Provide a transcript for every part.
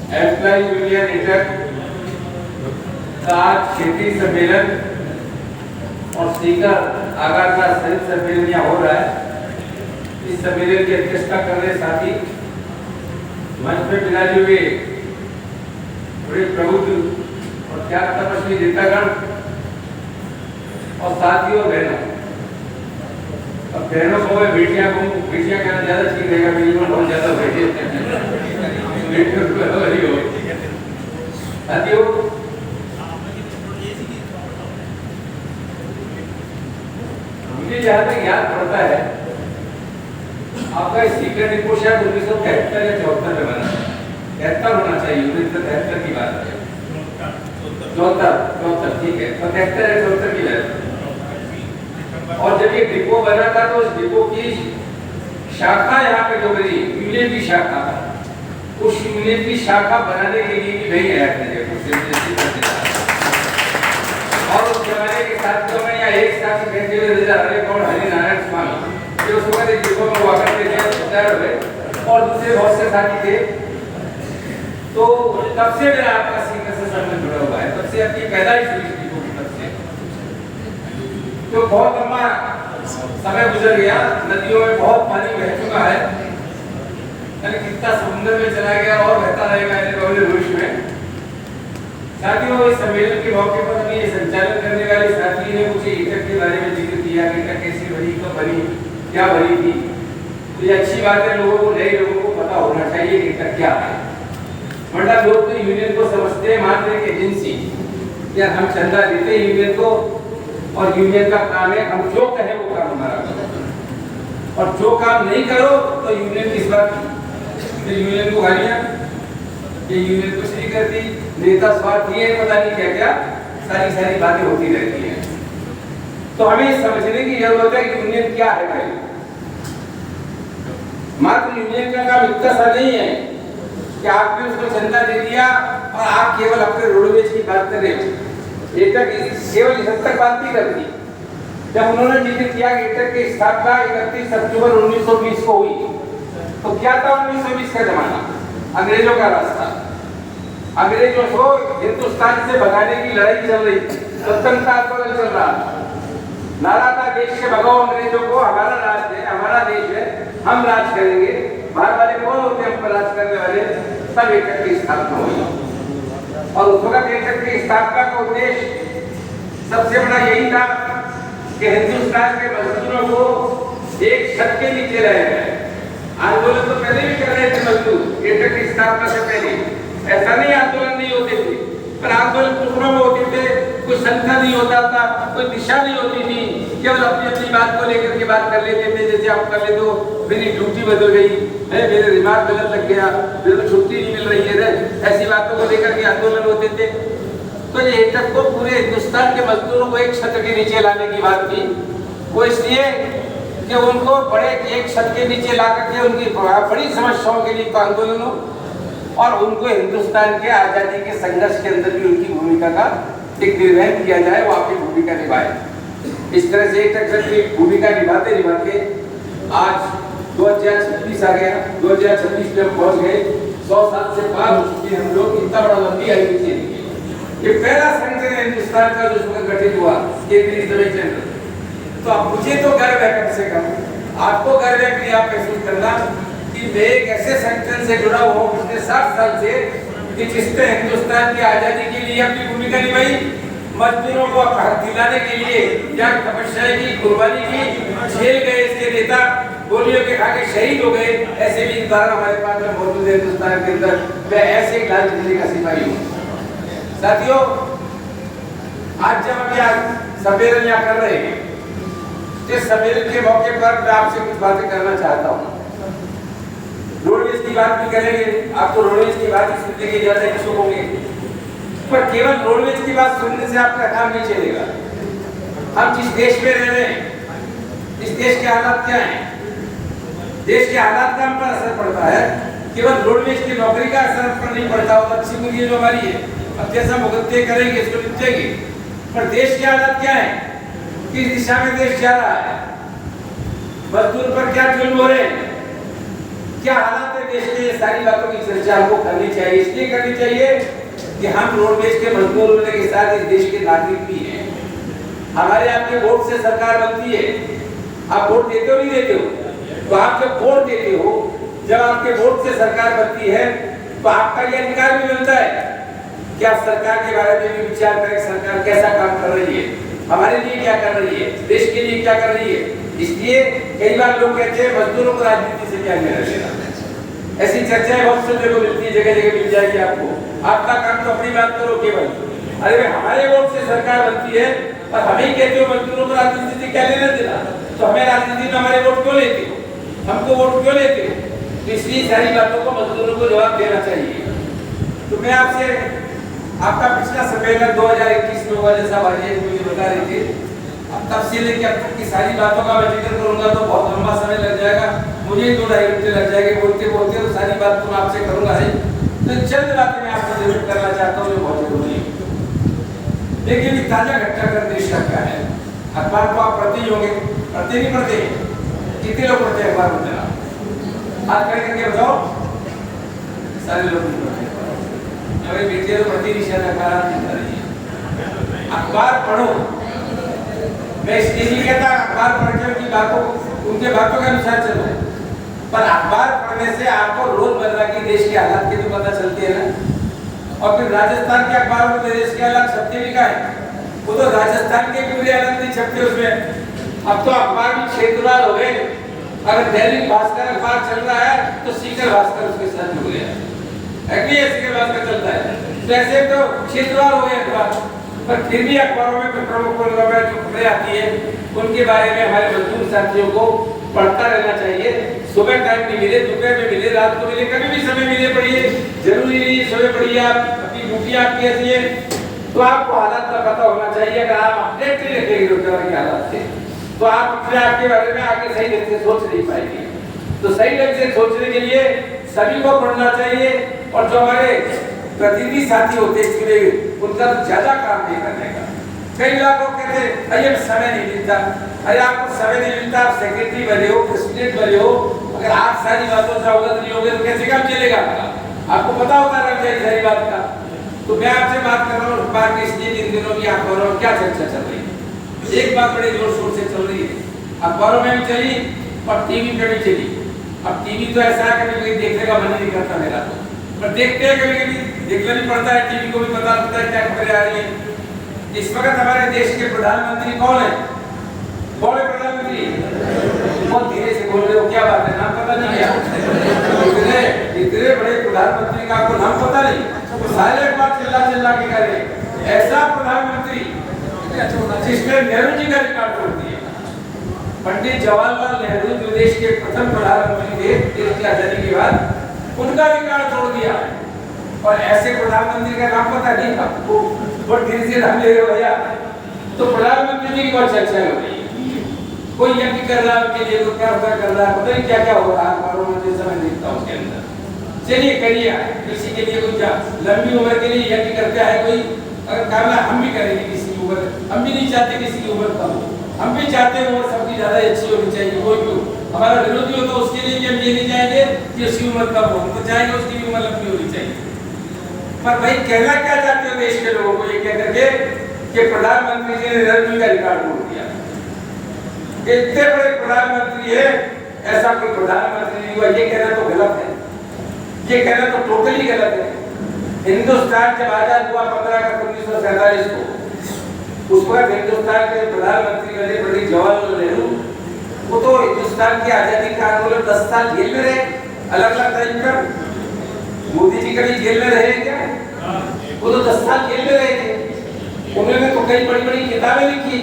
Employ union inter का क्षेत्रीय सम्मेलन और सीकर आगार का संयुक्त सम्मेलन यहाँ हो रहा है। इस सम्मेलन की अध्यक्षता कर रहे साथी मंच में विराजे हुए बड़े प्रबुद्ध और क्या तपस्वी नेतागण और साथियों और बहनों। अब बहनों को मैं बेटियां कहना ज्यादा ठीक रहेगा, मेरी उम्र बहुत ज्यादा बैठे साथियों। मुझे जहाँ तक याद पड़ता है, आपका सीक्रेट रिपोर्ट शायद 1973 या 74 में बना, 73 होना चाहिए, 1973 की बात है, 74 ठीक है, 73 या 74 की बात। और जब ये डिपो बना था तो उस डिपो की शाखा यहाँ पे जो बनी, यूनियन की शाखा, उस यूनियन की शाखा बनाने के लिए भी नहीं आया था। और उस जमाने के साथियों में या एक साथ कहते हुए हरिनारायण स्वामी जो उस वक्त डिपो में हुआ करते थे और दूसरे बहुत से साथी थे। तो तब से मेरा आपका सीकर से संबंध जुड़ा हुआ है, तब से आपकी पैदाइश हुई डिपो की तब से। तो बहुत लंबा समय गुजर गया, नदियों में बहुत पानी बह चुका है, यानी कितना समुद्र में चला गया और बहता रहेगा भविष्य में। साथियों, इस सम्मेलन के मौके पर अभी ये संचालन करने वाले साथी ने मुझे ईटक के बारे में जिक्र किया कि ईटक कैसी बनी, कब बनी, क्या बनी थी। तो ये अच्छी बात है, लोगों को, नए लोगों को पता होना चाहिए कि ईटक क्या है। वरना लोग तो यूनियन को समझते हैं मात्र एक एजेंसी, या हम चंदा देते हैं यूनियन को और यूनियन का काम है हम जो कहें वो काम हमारा करो, और जो काम नहीं करो तो यूनियन किस बात की, यूनियन को गालियां, ये यूनियन कुछ नहीं करती, नेता स्वार्थी है, पता नहीं क्या क्या सारी बातें होती रहती हैं। तो हमें समझने की जरूरत है कि यूनियन क्या है भाई। मात्र यूनियन का काम इतना सा नहीं है कि आपने उसको चंदा दे दिया और आप केवल अपने रोडवेज की बात कर रहे हो। ईटक केवल इस हद तक बात नहीं करती। जब उन्होंने जिक्र किया कि ईटक की स्थापना 31 अक्टूबर 1920 को हुई, तो क्या था 1920 का जमाना, अंग्रेजों का रास्ता। अंग्रेजों को हिंदुस्तान से भगाने की लड़ाई चल रही थी, स्वतंत्रता आंदोलन चल रहा था। नारा था देश से भगाओ अंग्रेजों को, हमारा राज है, हमारा देश है, हम राज करेंगे। बाहर वाले कौन होते हैं हम पर राज करने वाले? तब ईटक की स्थापना हुई। और उस वक्त ईटक की स्थापना का उद्देश्य सबसे बड़ा यही था कि हिंदुस्तान के मजदूरों को एक छत के नीचे रहे हैं। आंदोलन तो पहले भी कर रहे थे मजदूर, ईटक की स्थापना से पहले। ऐसा नहीं आंदोलन नहीं होते थे, पर आंदोलन टुकड़ों में होते थे, कोई संख्या नहीं होता था, कोई दिशा नहीं होती थी, केवल अपनी अपनी बात को लेकर के बात कर लेते थे। जैसे आप कर ले तो मेरी ड्यूटी बदल गई है, मेरे दिमाग गलत लग गया, मेरे को छुट्टी नहीं मिल रही है, ऐसी बातों को लेकर के आंदोलन होते थे। तो ये ईटक को पूरे हिंदुस्तान के मजदूरों को एक छत के नीचे लाने की बात थी। वो इसलिए कि उनको बड़े एक छत के नीचे ला करके उनकी बड़ी समस्याओं के लिए आंदोलन हो और उनको हिंदुस्तान के आजादी के संघर्ष के अंदर भी उनकी भूमिका का एक निर्वहन किया जाए, वो अपनी भूमिका निभाए। इस तरह से ईटक की भूमिका निभाते निभाते आज 2026 आ गया, 2026 में हम पहुंच गए। 100 साल से पार हो चुके हम लोग, इतना बड़ा लंबी आयु से ये पहला संगठन है हिंदुस्तान का जो उसमें गठित हुआ, केंद्रीय सभा केंद्र। तो अब मुझे तो गर्व है, कम से कम आपको गर्व है कि आप महसूस करना कि मैं एक ऐसे संगठन से जुड़ा हुआ हूँ पिछले 60 साल से कि जिसने हिंदुस्तान की आजादी के लिए अपनी भूमिका निभाई, मजदूरों को हक दिलाने के लिए या तपस्या की, कुर्बानी की, जेल गए इसके नेता, गोलियों के खा के शहीद हो गए। ऐसे भी उदाहरण हमारे पास में मौजूद है हिंदुस्तान के अंदर। मैं ऐसे एक लाल किले का सिपाही हूँ। साथियों, आज जब हम यहाँ सम्मेलन यहाँ कर रहे हैं, इस सम्मेलन के मौके पर मैं आपसे कुछ बातें करना चाहता हूँ। रोडवेज की बात भी करेंगे, आपको रोडवेज की बात सुनने की ज्यादा इच्छुक होंगे, पर केवल रोडवेज की बात सुनने से आपका काम नहीं चलेगा। हम जिस देश में रह रहे हैं, इस देश के हालात क्या हैं, देश के हालात का हम पर असर पड़ता है, केवल रोडवेज की नौकरी का असर पर नहीं पड़ता। वो अच्छी मूल्य जो हमारी है, अब जैसा मुकद्दे करेंगे इसको निपटेंगे, पर देश के हालात क्या है, किस दिशा में देश जा रहा है, मजदूर पर क्या जुल्म हो रहे हैं, क्या हालात है रोडवेज की सारी बातों की चर्चा हमको करनी चाहिए। इसलिए करनी चाहिए कि हम रोडवेज के मजदूर होने के साथ इस देश के नागरिक भी हैं। हमारे आपके वोट से सरकार बनती है। आप वोट देते हो नहीं देते हो? तो आप जब वोट देते हो, जब आपके वोट से सरकार बनती है, तो आपका ये अधिकार भी मिलता है कि आप सरकार के बारे में भी विचार करें, सरकार कैसा काम कर रही है, हमारे लिए क्या कर रही है, देश के लिए क्या कर रही है। इसलिए कई बार लोग कहते हैं मजदूरों को राजनीति से क्या लेना देना। ऐसी चर्चाएं बहुत सुनने को मिलती है, जगह जगह मिल जाएगी आपको। आपका काम तो अपनी बात करो केवल। अरे भाई, हमारे वोट से सरकार बनती है और हमें कहते हो मजदूरों को राजनीति से क्या लेना देना, तो हमें राजनीति में हमारे वोट क्यों लेते हो, हमको वोट क्यों लेते हो? तो इसलिए सारी बातों को मजदूरों को जवाब देना चाहिए। तो मैं आपसे आपका पिछला सम्मेलन 2021 में हुआ, जैसा भाई मुझे बता रहे थे, अब तब से लेकर अब तक की सारी बातों का मैं जिक्र करूंगा तो बहुत लंबा समय लग जाएगा, मुझे 2-2.5 घंटे लग जाएंगे बोलते बोलते। तो सारी बात तो मैं आपसे करूंगा ही, तो चंद बातें मैं आपसे जरूर करना चाहता हूँ जो बहुत जरूरी है। देखिए ताजा घटनाक्रम देश का क्या है। अखबार को आप पढ़ते ही होंगे, पढ़ते नहीं पढ़ते? कितने लोग पढ़ते हैं अखबार में? हाथ खड़े करके बताओ। सारे लोग नहीं पढ़ते। मेरी बेटियां तो पढ़ती नहीं, शायद अखबार नहीं पढ़ रही है। अखबार पढ़ो। मैं इसलिए कहता अखबार पढ़ के उनकी बातों, उनके बातों के अनुसार चलो, पर अखबार पढ़ने से आपको रोजमर्रा की देश के हालात की तो पता चलती है ना। और फिर राजस्थान के अखबार में देश के हालात छपते भी का है, वो तो राजस्थान के पूरे हालात नहीं छपते उसमें। अब तो अखबार भी क्षेत्रवार हो गए। अगर दैनिक भास्कर अखबार चल रहा है तो सीकर भास्कर उसके साथ जुड़ गया है कि सीकर भास्कर चलता है, तो ऐसे तो क्षेत्रवार हो गए अखबार। पर फिर भी अखबारों में प्रमुख जो खबरें आती है उनके बारे में हमारे मजदूर साथियों को पढ़ता रहना चाहिए। सुबह टाइम में मिले, दोपहर में मिले, रात को मिले, कभी भी समय मिले पढ़िए। जरूरी नहीं सुबह पढ़िए, आप अपनी ड्यूटी आपकी ऐसी है तो आपको हालात का पता होना चाहिए। अगर आप अपडेट नहीं रखेंगे रोजगार के हालात से तो आप अपने आपके बारे में आगे सही ढंग से सोच नहीं पाएंगे। तो सही ढंग से सोचने के लिए सभी को पढ़ना चाहिए। और जो हमारे प्रतिनिधि साथी होते हैं उनका तो ज्यादा काम नहीं करने का। कई लोग कहते हैं अरे समय नहीं मिलता, अरे आपको समय नहीं मिलता, आप सेक्रेटरी बने हो, प्रेसिडेंट बने हो, अगर आप सारी बातों से अवगत नहीं होंगे तो कैसे काम चलेगा? आपको पता होता रहना चाहिए सारी बात का। तो मैं आपसे बात कर रहा हूँ अखबार के, इसलिए इन दिनों की अखबारों में क्या चर्चा चल रही है। एक बात बड़े जोर शोर से चल रही है, अखबारों में भी चली और टीवी पे भी चली। अब टीवी तो ऐसा है कभी कभी देखने का मन नहीं करता मेरा, तो पर देखते हैं कभी कभी, देखना भी पड़ता है, टीवी को भी पता लगता है क्या खबरें आ रही है। इस वक्त हमारे देश के प्रधानमंत्री कौन है? कौन है प्रधानमंत्री? बहुत धीरे से बोल रहे हो, क्या बात है, नाम पता नहीं है? इतने बड़े प्रधानमंत्री का आपको नाम पता नहीं? तो सारे बात चिल्ला के करे। ऐसा प्रधानमंत्री जिसने नेहरू जी का रिकॉर्ड तोड़ दिया। पंडित जवाहरलाल नेहरू जो देश के प्रथम प्रधानमंत्री थे देश की आजादी के बाद, उनका रिकॉर्ड तोड़ दिया। और ऐसे प्रधानमंत्री का नाम पता नहीं आपको? बहुत धीरे से नाम ले रहे हो भैया। तो प्रधानमंत्री जी की बहुत चर्चा हो रही है, कोई यज्ञ कर रहा है उनके लिए, कोई क्या कर रहा है, पता नहीं क्या क्या हो रहा है अखबारों में, जैसा मैं देखता हूँ उसके अंदर। चलिए करिए, किसी के लिए कोई लंबी उम्र के लिए यज्ञ करता है कोई, अगर काम हम भी करेंगे किसी की उम्र, हम भी नहीं चाहते किसी की उम्र कम हो, हम भी चाहते हैं उम्र सबकी ज्यादा अच्छी होनी चाहिए। कोई क्यों हमारा विरोधी हो तो उसके लिए हम ये नहीं चाहेंगे कि उसकी उम्र कम हो, हम तो चाहेंगे उसकी भी उम्र लंबी होनी चाहिए। पर भाई कहना क्या चाहते हो देश के लोगों को ये कह करके कि प्रधानमंत्री जी ने नेहरू जी का रिकॉर्ड तोड़ दिया। इतने बड़े प्रधानमंत्री है, ऐसा कोई प्रधानमंत्री नहीं हुआ, ये कहना तो गलत है, ये कहना तो टोटली गलत है। हिंदुस्तान जब आजाद हुआ 15 अगस्त 1947 को, उस वक्त हिंदुस्तान के प्रधानमंत्री बने पंडित जवाहरलाल नेहरू। वो तो हिंदुस्तान की आजादी का आंदोलन 10 साल जेल में रहे, अलग अलग टाइम पर। मोदी जी कभी जेल में रहे क्या? वो तो 10 साल जेल में रहे थे। उन्होंने तो कई बड़ी बड़ी किताबें लिखी,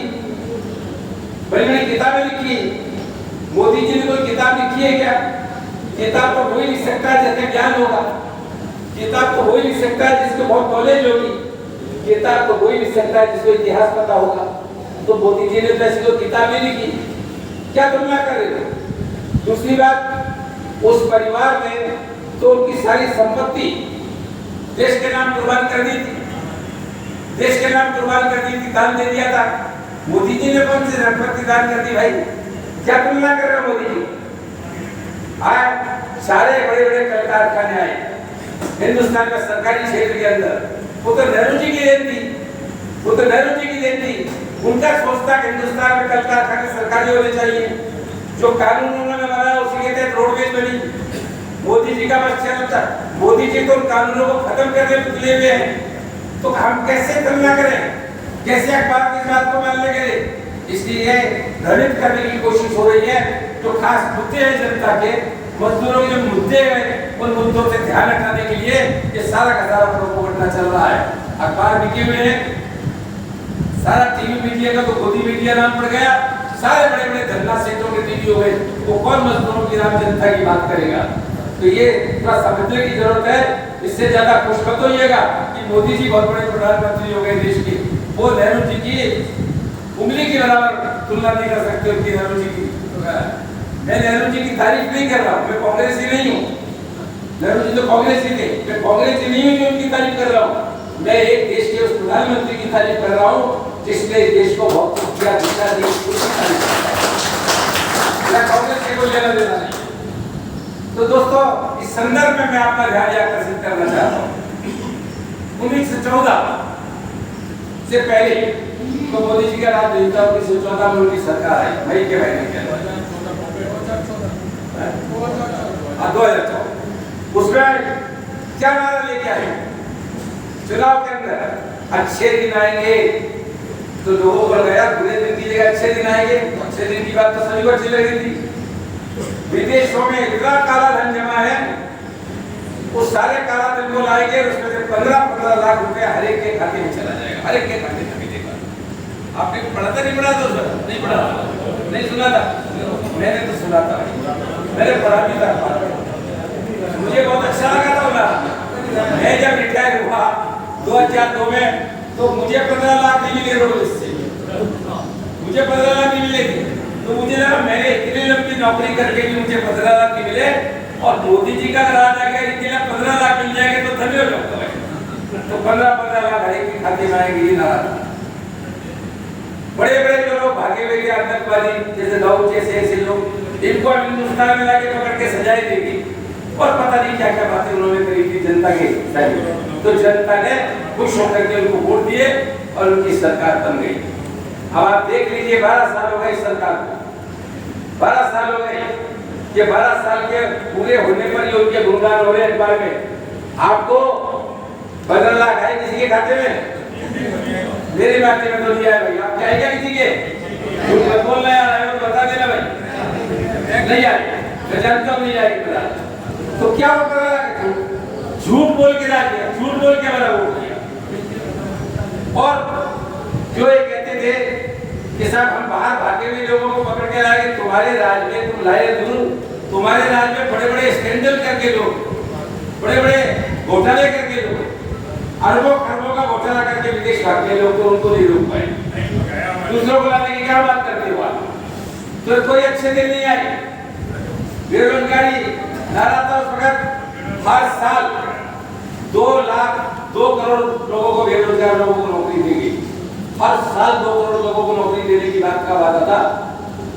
बड़ी बड़ी किताबें लिखी। मोदी जी ने कोई किताब लिखी है क्या? किताब तो कोई लिख सकता है जिसका ज्ञान होगा, किताब तो कोई लिख सकता है जिसको बहुत नॉलेज होगी, किताब तो कोई लिख सकता है जिसको इतिहास पता होगा। तो मोदी जी ने तो ऐसी कोई किताब नहीं लिखी, क्या तुलना करेंगे? दूसरी बात, उस परिवार में तो उनकी सारी संपत्ति देश के नाम कुर्बान कर दी थी, देश के नाम कुर्बान कर दी थी, दान दे दिया था। मोदी जी ने कौन सी संपत्ति दान कर दी भाई? क्या तुलना कर रहे हो मोदी जी? सारे बड़े बड़े कल कारखाने आए हिंदुस्तान का सरकारी क्षेत्र के अंदर। वो तो नेहरू जी की देन थी, वो तो नेहरू जी की देन थी। उनका सोचता कि हिंदुस्तान में कल कारखाने सरकारी होने चाहिए। जो कानून उन्होंने बनाया उसी के तहत रोडवेज बनी। मोदी जी का बस चलता, मोदी जी तो कानूनों को खत्म करने में तुले हुए हैं। तो हम कैसे तुलना करें, कैसे अखबार की बात को मानने करें? इसलिए भ्रमित करने की कोशिश हो रही है। जो खास मुद्दे हैं जनता के, मजदूरों के जो मुद्दे हैं, उन मुद्दों से ध्यान हटाने के लिए ये सारा का सारा प्रोपेगेंडा चल रहा है। अखबार बिके हुए हैं, सारा टीवी मीडिया का तो खुद ही मीडिया नाम पड़ गया। सारे बड़े बड़े धरना सेठों के टीवी हो गए। वो कौन मजदूरों की नाम जनता की बात करेगा? तो ये थोड़ा समझने की जरूरत है। इससे ज्यादा खुश मत होइएगा कि मोदी जी बहुत बड़े प्रधानमंत्री हो गए देश के। वो नेहरू जी की उंगली के बराबर तुलना नहीं कर सकते उनकी, नेहरू जी की। मैं नेहरू जी की तारीफ नहीं कर रहा हूँ, मैं कांग्रेसी नहीं हूँ। नेहरू जी तो कांग्रेसी थे, मैं कांग्रेसी नहीं हूँ जो उनकी तारीफ कर रहा हूँ। मैं एक देश के उस प्रधानमंत्री की तारीफ कर रहा हूँ जिसने देश को बहुत कुछ किया, दिशा दी, उसकी तारीफ कर रहा हूँ। मैं कांग्रेस के को लेना देना नहीं। तो दोस्तों, इस संदर्भ में मैं आपका ध्यान आकर्षित करना चाहता हूँ। 1914 से पहले तो मोदी जी का राज नहीं था। 1914 में उनकी सरकार आई, मई के महीने के अंदर 2014। उसमें क्या नारा लेके आए चुनाव के अंदर? अच्छे दिन आएंगे। तो लोगों को लगाया बुरे दिन की जगह अच्छे दिन आएंगे। अच्छे दिन की बात तो सभी को अच्छी लग रही थी। विदेशों में इतना काला धन जमा है, उस सारे काला धन को लाएंगे, उसमें से 15-15 लाख रुपया हर एक के खाते में चला जाएगा। हर एक के खाते में मिलेगा। आपने पढ़ा था नहीं पढ़ा? दोस्तों नहीं पढ़ा, नहीं सुना था? मैंने तो सुना था, मैंने पढ़ा भी था। मुझे बहुत अच्छा लगा था ना। मैं जब रिटायर हुआ 2002 में, तो मुझे 15 लाख नहीं मिले रोडवेज से। मुझे 15 लाख नहीं मिले थे। तो मुझे लगा मैंने इतनी लंबी नौकरी करके भी मुझे 15 लाख नहीं मिले, और मोदी जी का राज आ गया, इनके लिए 15 लाख मिल जाएंगे तो धन्य हो जाऊंगा। तो 15-15 लाख हर एक के खाते में आएंगे, ये नारा। बड़े बड़े जो लोग भागे हुए आतंकवादी, जैसे दाऊद जैसे ऐसे लोग, इनको हिंदुस्तान में लाके पकड़ के सजाएं देगी। और पता नहीं क्या क्या बातें उन्होंने करी थी जनता के। तो जनता ने खुश होकर के उनको वोट दिए और उनकी सरकार बन गई। अब आप देख लीजिए, 12 साल हो गए इस सरकार को। 12 साल हो गए। ये 12 साल के पूरे होने पर ये उनके गुणगान हो रहे हैं अखबार में। आपको 15 लाख आए किसी के खाते में? मेरे खाते में तो दिया है भाई। आप क्या किसी के? झूठ बोल रहे हैं, बता देना भाई। नहीं आए, मैं जानता हूँ नहीं आएगी। तो क्या वो कर रहा है? झूठ बोल के राज किया, झूठ बोल के वाला वोट किया। और जो ये कहते थे कि साहब हम बाहर भागे हुए लोगों को पकड़ के लाए, तुम्हारे राज में तुम लाए दूर, तुम्हारे राज में बड़े बड़े स्कैंडल करके लोग, बड़े बड़े घोटाले करके लोग, अरबों खरबों का घोटाला करके विदेश भागते लोग, तो उनको नहीं रोक पाए। दूसरों को लाने की क्या बात करते हो आप? तो कोई अच्छे दिन नहीं आए। बेरोजगारी नारा था उस वक्त। हर साल 2 करोड़ लोगों को, बेरोजगार लोगों को नौकरी देगी। हर साल 2 करोड़ लोगों को नौकरी देने की बात का वादा था।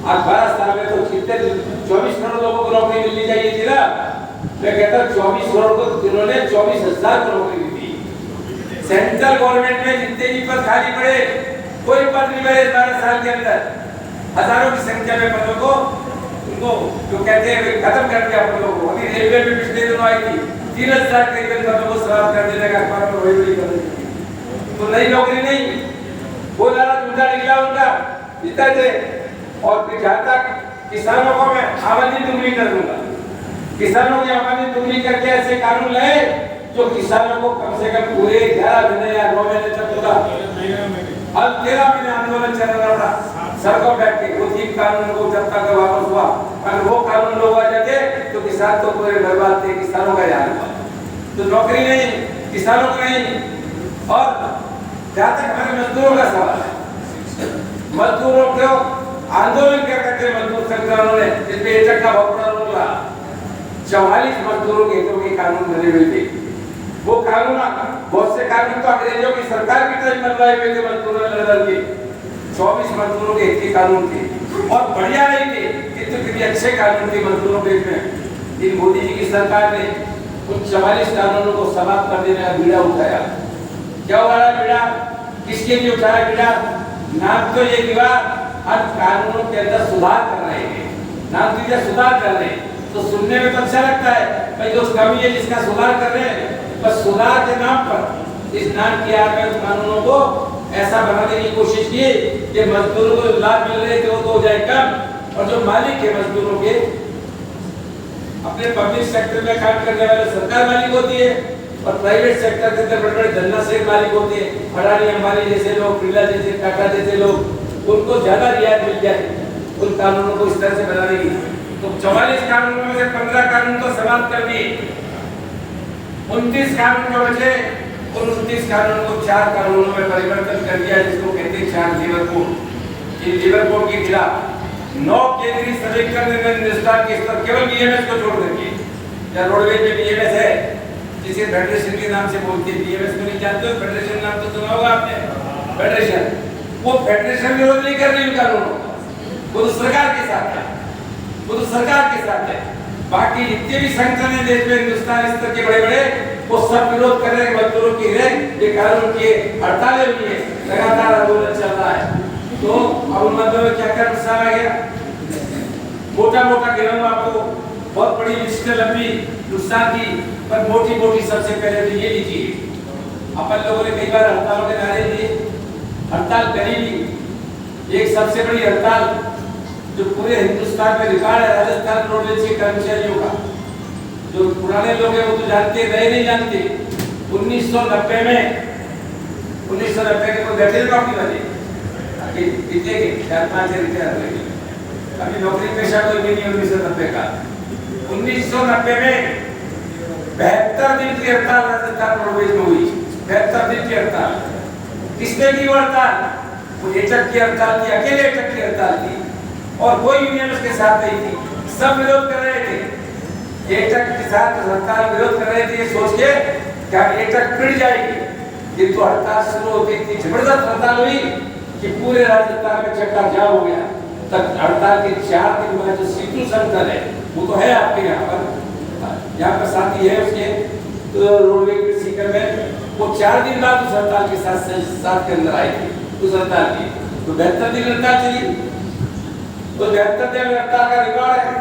आज 12 साल में तो कितने 24 करोड़ लोगों को नौकरी मिलनी चाहिए थी ना। मैं कहता 24 करोड़ को इन्होंने 24,000 को नौकरी दी। सेंट्रल गवर्नमेंट में जितने भी पद खाली पड़े, कोई पद नहीं मिले 12 साल के अंदर। हजारों की संख्या में पदों को उनको जो कहते हैं खत्म कर दिया पदों को। अभी रेलवे में पिछले दिनों आई थी 3000 करीबन पदों को समाप्त कर देने का अखबार में वही कर दी। तो नई नौकरी नहीं, वो नारा झूठा निकला उनका, जीता थे। और फिर जहाँ तक किसानों को मैं आमदनी दुगनी कर दूंगा, किसानों की आमदनी दुगनी करके ऐसे कानून लाए जो किसानों को कम से कम पूरे 11 महीने या 9 महीने तक होगा। अब 13 महीने आंदोलन चल रहा था सड़कों बैठ के। वो 3 कानून को जब तक वापस हुआ, अगर वो कानून लोग आ जाते तो किसान तो पूरे बर्बाद थे, किसानों का यार हुआ। तो नौकरी नहीं, किसानों को नहीं। और जहाँ तक हमारे मजदूरों का सवाल है, मजदूरों को आंदोलन क्या करते मजदूर संगठनों ने, जिसमें एचक का बहुत बड़ा रोल रहा। 44 मजदूरों के हितों के कानून बने हुए थे। वो कानून, बहुत से कानून तो अंग्रेजों की सरकार की तरफ बनवाए हुए थे मजदूरों ने लड़ के। 24 मजदूरों के हित के कानून थे और बढ़िया नहीं थे, कितने अच्छे कानून थे मजदूरों के हित में। इन मोदी जी की सरकार ने उन 44 कानूनों को समाप्त कर देने का बीड़ा उठाया। क्या उठाया बीड़ा? किसके लिए उठाया बीड़ा? नाम तो ये दिया हर कानूनों के अंदर सुधार कर रहे हैं, नाम दीजिए सुधार कर रहे हैं, तो सुनने में तो अच्छा लगता है भाई जो कमी है जिसका सुधार कर रहे हैं, बस सुधार के नाम पर इस नाम की आड़ में कानूनों को ऐसा बनाने की कोशिश की कि मजदूरों को लाभ मिल रहे थे वो तो हो जाए कम, और जो मालिक है मजदूरों के अपने पब्लिक सेक्टर में काम करने वाले सरकार मालिक होती है, और प्राइवेट सेक्टर के अंदर बड़े-बड़े धन्ना शेख मालिक होते हैं, अडानी अंबानी जैसे लोग, बिरला जैसे, टाटा जैसे लोग, उनको ज्यादा रियायत मिल जाए उन कानूनों को इस तरह से बनाने की। तो 44 कानूनों में से 15 कानून तो समाप्त कर दिए, 29 कानून जो बचे उन 29 कानूनों को 4 कानूनों में परिवर्तन कर दिया, जिसको कहते हैं 4 लीवर कोड। इन लीवर कोड के खिलाफ 9 केंद्रीय समीकरण ने हिंदुस्तान के स्तर केवल बीएमएस को छोड़ करके, या रोडवेज में बीएमएस है जिसे फेडरेशन के नाम से बोलते हैं, बीएमएस को नहीं जानते हो, फेडरेशन नाम तो सुना होगा आपने, फेडरेशन, वो फेडरेशन विरोध नहीं कर रही कानूनों, वो तो सरकार के साथ है, वो तो सरकार के साथ है। बाकी जितने भी संगठन है देश में हिंदुस्तान स्तर के बड़े बड़े, वो सब विरोध कर रहे हैं मजदूरों की ये कानून की हड़तालें हुई है, लगातार आंदोलन चल रहा है। तो अब उन मजदूरों में क्या क्या नुकसान आ गया, मोटा मोटा गिनूंगा आपको, बहुत बड़ी लिस्ट लंबी नुकसान की, पर मोटी मोटी सबसे पहले तो ये लीजिए, अपन लोगों ने कई बार हड़तालों के नारे दिए, हड़ताल करी भी, एक सबसे बड़ी हड़ताल जो पूरे हिंदुस्तान में रिकॉर्ड है राजस्थान रोडवेज के कर्मचारियों का, जो पुराने लोग हैं वो तो जानते रहे नहीं जानते, 1990 के कोई बैठे नौकरी वाले कितने के 4-5 रिटायर हुए, अभी नौकरी पेशा कोई भी नहीं 1990 का। 1990 में 72 दिन की हड़ताल राजस्थान रोडवेज में हुई, 72 दिन की हड़ताल। किसने की हड़ताल? वो एटक की हड़ताल थी, अकेले एटक की हड़ताल थी, और कोई यूनियन उसके साथ नहीं थी, सब विरोध कर रहे थे, एटक के साथ हड़ताल विरोध कर रहे थे ये सोच के क्या एटक पिट जाएगी, किंतु हड़ताल शुरू होती इतनी जबरदस्त हड़ताल हुई कि पूरे राजस्थान में चक्का जाम हो गया। तक हड़ताल के 4 दिन बाद जो सीटू संगठन है वो तो है आपके यहाँ पर साथी है उसके तो रोडवे के सीकर में, वो 4 दिन बाद उस हड़ताल के साथ के अंदर आई थी, उस हड़ताल की तो 72 दिन हड़ताल चली, तो 72 दिन हड़ताल का रिकॉर्ड है।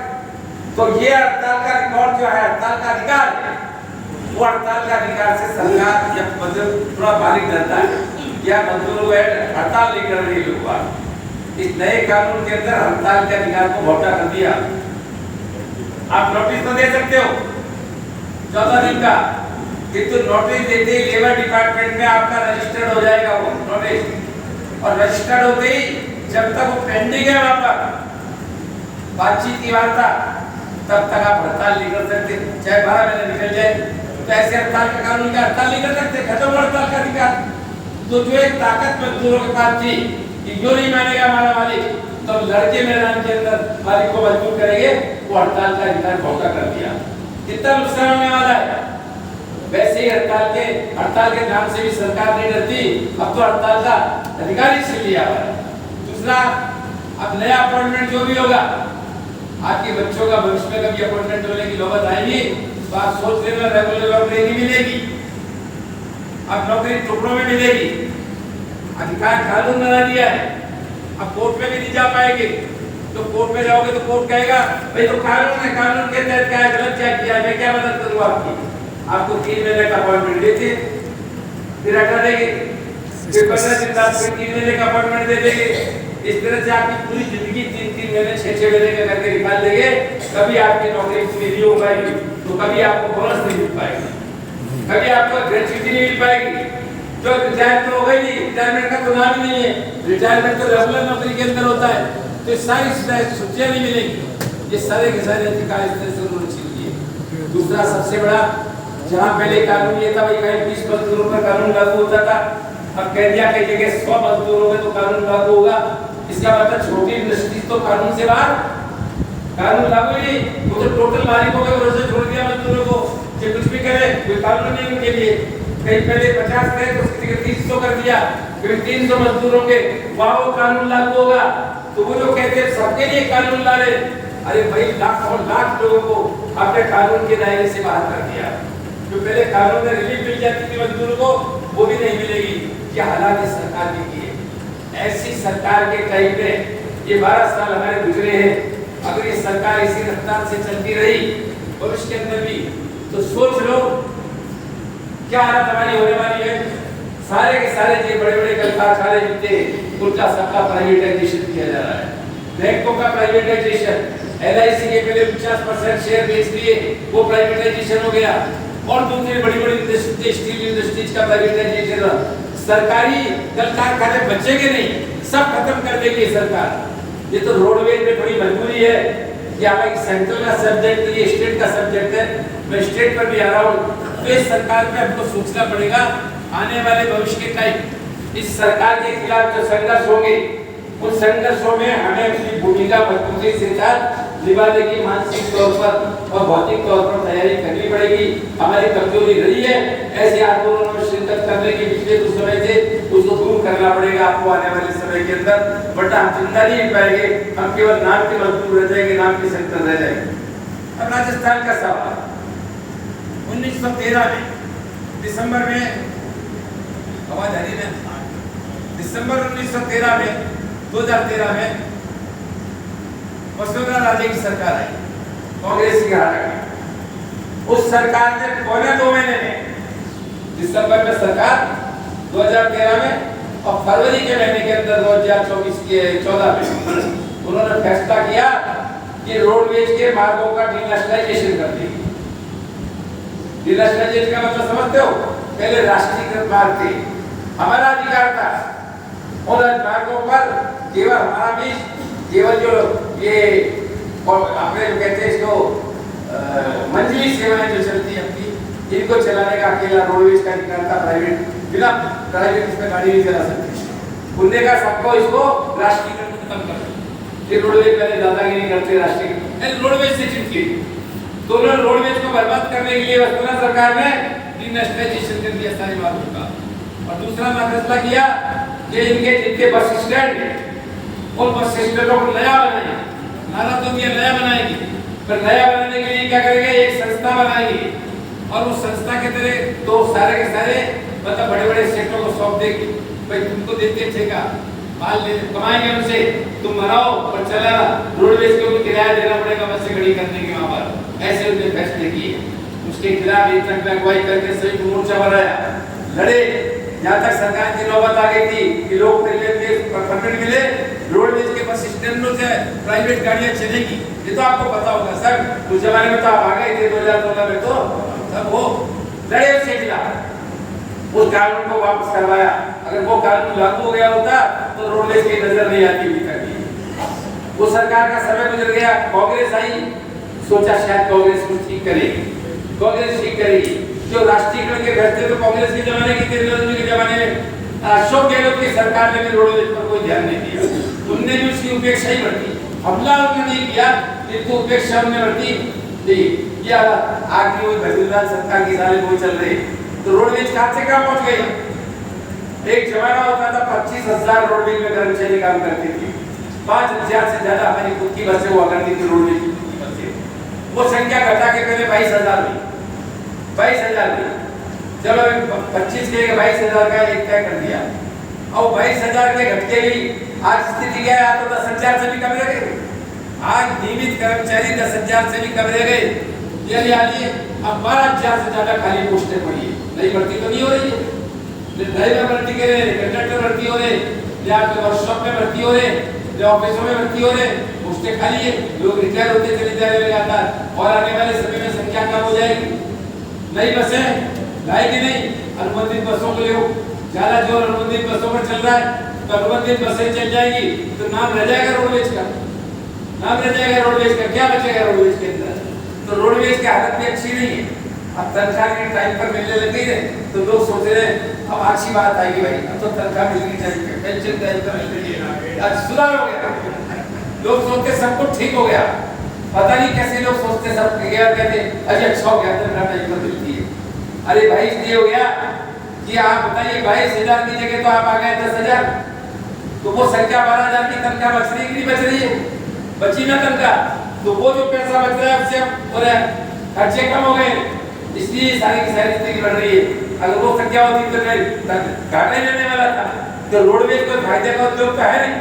तो ये हड़ताल का रिकॉर्ड जो है, हड़ताल का अधिकार है, वो हड़ताल का अधिकार से सरकार या मतलब थोड़ा बारीक रहता है, या मजदूरों को हड़ताल नहीं कर रही लोग। इस नए कानून के अंदर हड़ताल के अधिकार को भोटा कर दिया। आप नोटिस तो दे सकते हो 14 दिन का, किंतु नोटिस देते ही लेबर डिपार्टमेंट में आपका रजिस्टर्ड हो जाएगा वो नोटिस, और रजिस्टर्ड होते ही जब तक वो पेंडिंग है वहां पर बातचीत की वार्ता, तब तक आप हड़ताल नहीं कर सकते, चाहे 12 महीने निकल जाए। तो ऐसे हड़ताल का कानून का हड़ताल नहीं कर सकते, खत्म हड़ताल का अधिकार। तो जो एक ताकत मजदूरों के पास थी कि जो नहीं मानेगा हमारा मालिक, तो लड़के मैदान के अंदर मालिक को मजबूर करेंगे, वो हड़ताल का अधिकार भोटा कर दिया। कितना नुकसान होने वाला है। वैसे ही हड़ताल के नाम से भी सरकार नहीं डरती, अब तो हड़ताल का अधिकार ही छीन लिया हुआ है। दूसरा, अब नया अपॉइंटमेंट जो भी होगा, आपके बच्चों का भविष्य में कभी अपॉइंटमेंट होने की नौबत आएगी तो आप सोच रहे हो रेगुलर नौकरी नहीं मिलेगी, अब नौकरी टुकड़ों में मिलेगी। अधिकार कानून बना दिया है, अब कोर्ट में भी नहीं जा पाएंगे, तो कोर्ट में जाओगे तो कोर्ट कहेगा भाई तो कानून है, कानून के तहत क्या गलत क्या किया, मैं क्या मदद करूँ आपकी। आपको 3 महीने का अपॉइंटमेंट देते, फिर हटा देंगे, फिर 15 दिन बाद फिर 3 महीने का अपॉइंटमेंट दे देंगे। इस तरह से आपकी पूरी जिंदगी 3-3 महीने 6-6 महीने का करके निकाल देंगे। कभी आपकी नौकरी पूरी नहीं हो पाएगी, तो कभी आपको बोनस नहीं मिल पाएगा, कभी आपको ग्रेच्युटी नहीं मिल पाएगी। जो रिटायर तो हो गई नहीं, रिटायरमेंट का तो नाम ही नहीं है, रिटायरमेंट तो रेगुलर नौकरी के अंदर होता है, तो सारी छुट्टियां नहीं मिलेंगी। ये सारे के सारे अधिकार इस तरह से उन्होंने छीन लिए। दूसरा सबसे बड़ा, जहाँ पहले कानून ये था भाई कहीं 20 मजदूरों पर कानून लागू होता था, अब कह दिया कि जगह 100 मजदूरों में तो कानून लागू होगा। इसका मतलब छोटी इंडस्ट्री तो कानून से बाहर, कानून लागू नहीं, वो तो टोटल मालिकों के भरोसे छोड़ दिया मजदूरों को कि कुछ भी करे, कोई कानून नहीं उनके लिए। कहीं पहले 50 थे तो उसकी जगह 300 कर दिया, फिर 300 मजदूरों के वहाँ वो कानून लागू होगा। तो वो जो कहते हैं सबके लिए कानून ला रहे, अरे भाई लाखों लाख लोगों को आपने कानून के दायरे से बाहर कर दिया। जो पहले कानून में रिलीफ मिल जाती थी मजदूरों को, वो भी नहीं मिलेगी। क्या हालात इस सरकार के किए। ऐसी सरकार के टाइम में ये 12 साल हमारे गुजरे हैं। अगर ये सरकार इसी रफ्तार से चलती रही भविष्य के अंदर भी, तो सोच लो क्या हालत हमारी होने वाली है। सारे के सारे जो बड़े बड़े कारखाने मिलते उनका सबका प्राइवेटाइजेशन किया जा रहा है। बैंकों का प्राइवेटाइजेशन, LIC के पहले 50% शेयर बेच दिए, वो प्राइवेटाइजेशन हो गया। और दूसरी बड़ी बड़ी स्टील इंडस्ट्रीज का प्राइवेटाइजेशन। सरकारी कल कारखाने बचेंगे नहीं, सब खत्म कर देगी सरकार। ये तो रोडवेज में थोड़ी मजबूरी है कि हालांकि सेंट्रल का सब्जेक्ट ये स्टेट का सब्जेक्ट है, मैं स्टेट पर भी आ रहा हूँ। तो इस सरकार पे हमको सोचना पड़ेगा आने वाले भविष्य के टाइम इस सरकार के खिलाफ जो संघर्ष होंगे, उन संघर्षों में हमें अपनी भूमिका मजबूती से साथ निभाने की मानसिक तौर पर और भौतिक तौर पर तैयारी करनी पड़ेगी। हमारी कमजोरी रही है ऐसे आंदोलनों में शिरकत करने की पिछले कुछ समय से, उसको दूर करना पड़ेगा आपको आने वाले समय के अंदर, वरना हम जिंदा नहीं पाएंगे। हम केवल नाम के मजदूर रह जाएंगे, नाम के सेक्टर रह जाएंगे। अब राजस्थान का सवाल 1913 में दिसंबर में आवाज आ रही है, दिसंबर 1913 में 2013 में वसुंधरा राजे की सरकार आई, कांग्रेस की हार। उस सरकार ने पौने 2 महीने में, दिसंबर में सरकार 2013 में और फरवरी के महीने के अंदर 2024 के 14 में उन्होंने फैसला किया कि रोडवेज के मार्गों का डिनेशनलाइजेशन कर देगी। डिनेशनलाइजेशन का मतलब समझते हो? पहले राष्ट्रीयकृत मार्ग थे, हमारा अधिकार था उन मार्गों पर केवल हमारा भी, केवल जो ये आपने जो कहते हैं इसको मंजिली सेवाएं जो चलती है अपनी, इनको चलाने का अकेला रोडवेज का अधिकार था। प्राइवेट बिना प्राइवेट इसमें गाड़ी नहीं चला सकती। उनने का सबको इसको राष्ट्रीयकृत खत्म कर दिया। ये रोडवेज पहले दादागिरी करते राष्ट्रीयकृत, रोडवेज से चिपके, तो उन्होंने रोडवेज को बर्बाद करने के लिए वसुंधरा सरकार ने डिनेशनलाइजेशन कर दिया सारी बातों का। और दूसरा फैसला किया कि इनके जितने बस स्टैंड, उन बस स्टैंडों को नया बनाएंगे। नारा तो दिया नया बनाएंगे, पर नया बनाने के लिए क्या करेंगे, एक संस्था बनाएंगे और उस संस्था के तरह तो सारे के सारे मतलब बड़े बड़े सेक्टरों को सौंप देगी। भाई तुमको देते ठेका, माल ले कमाएंगे उनसे, तुम बनाओ और चलाना, रोडवेज को भी किराया देना पड़ेगा बस से खड़ी करने के वहां पर। ऐसे उन्होंने फैसले किए। उसके खिलाफ एक तक अगुवाई करके सही मोर्चा बनाया, लड़े। यहाँ तक सरकार की नौबत आ गई थी कि लोग रेलवे के परमिट मिले, रोडवेज के बस स्टैंडों से प्राइवेट गाड़ियां चलेगी। ये तो आपको पता होगा सर, उस जमाने में तो आप आ गए थे 2014 में, तो सब वो लड़े उसके खिलाफ, उस कानून को वापस करवाया। अगर वो कानून लागू हो गया होता तो रोडवेज की नजर नहीं आती हुई करती। वो सरकार का समय गुजर गया, कांग्रेस आई, सोचा शायद कांग्रेस कुछ ठीक करेगी, कांग्रेस ठीक करेगी। जो राष्ट्रीयकरण के फैसले तो कांग्रेस के जमाने की थे, के जमाने में अशोक गहलोत की सरकार ने भी रोडवेज पर कोई ध्यान नहीं दिया। उनने भी उसकी उपेक्षा ही बरती, हमला उन्होंने नहीं किया, किंतु उपेक्षा उन्होंने बरती। ये आगे वो भजनलाल सरकार की साले वो चल रहे, तो रोडवेज कहां से कहां पहुंच गई। एक जमाना होता था 25,000 रोडवेज में कर्मचारी काम करते थे, 5,000 से ज्यादा हमारी खुद की बसें हुआ करती थी रोडवेज की बसें। वो संख्या घटा के पहले 22,000 हुई, 22,000 हुई। चलो 25 के 22,000 का एक तय कर दिया। और 22,000 के घटके भी आज स्थिति क्या है, तो 10,000 से भी कम रह गए। आज नियमित कर्मचारी 10,000 से भी कम रह गए। यानी अब 12,000 से ज्यादा खाली पोस्टें पड़ी है। नई भर्ती तो नहीं हो रही है, ड्राइवर भर्ती के रहे, कंडक्टर भर्ती हो रहे, या आपके वर्कशॉप में भर्ती हो रहे, या ऑफिसों में भर्ती हो रहे, पोस्टें खाली है, लोग रिटायर होते चले जा रहे लगातार। और आने वाले समय में संख्या कम हो जाएगी। नई बसें लाएगी नहीं, अनुबंधित बसों को ले ज्यादा जोर अनुबंधित बसों पर चल रहा है, तो अनुबंधित बसें चल जाएगी तो नाम रह जाएगा रोडवेज का, नाम रह जाएगा रोडवेज का। क्या बचेगा रोडवेज के अंदर? तो रोडवेज की हालत भी अच्छी नहीं है। अब तनख्वाह के टाइम पर मिलने लग गई है तो लोग सोच रहे हैं अब अच्छी बात आएगी भाई, अब तो तनख्वाह मिलनी चाहिए, पेंशन टाइम पर मिलनी है, आज सुधार हो गया। लोग सोचते सब कुछ ठीक हो गया, पता नहीं कैसे लोग सोचते सब कहते अजय अच्छा हो गया, तनख्वाह टाइम पर मिलती है। अरे भाई इसलिए हो गया कि आप बताइए 22,000 की जगह तो आप आ गए 10,000, तो वो संख्या 12,000 की तनख्वाह बच रही है कि नहीं बच रही है? बची ना तनख्वाह, तो वो जो पैसा बच रहा है उससे हो रहा है, खर्चे कम हो गए, इसलिए सारी की सारी स्थिति बढ़ रही है। अगर वो संख्या होती तो घाटा ही रहने वाला था। तो रोडवेज कोई फायदे का उद्योग तो है नहीं,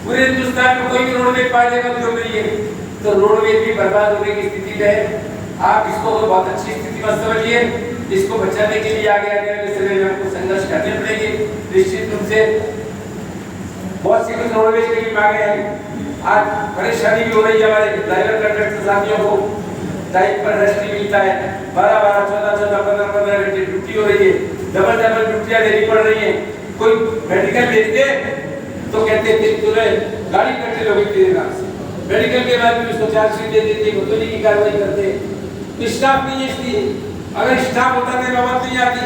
पूरे हिंदुस्तान में कोई भी रोडवेज फायदे का उद्योग नहीं है, तो रोडवेज भी बर्बाद होने की स्थिति में है। आप इसको बहुत अच्छी स्थिति में समझिए, इसको बचाने के लिए आगे आने वाले समय में हमको संघर्ष करने पड़ेंगे निश्चित रूप से। बहुत सी कुछ रोडवेज की भी मांगे हैं, आज परेशानी भी हो रही है हमारे ड्राइवर कंडक्टर साथियों को, टाइम पर रेस्ट नहीं मिलता है, 12-12, 14-14, 15-15 घंटे ड्यूटी हो रही है, डबल ड्यूटियां देनी पड़ रही है। कोई मेडिकल भेजते तो कहते थे तुम्हें गाड़ी कटे लोगे तेरे नाम से, मेडिकल के बाद भी 140 दे देते, वसूली की कार्रवाई करते। स्टाफ नहीं है, इसलिए अगर स्टाफ होता तो नौबत नहीं आती।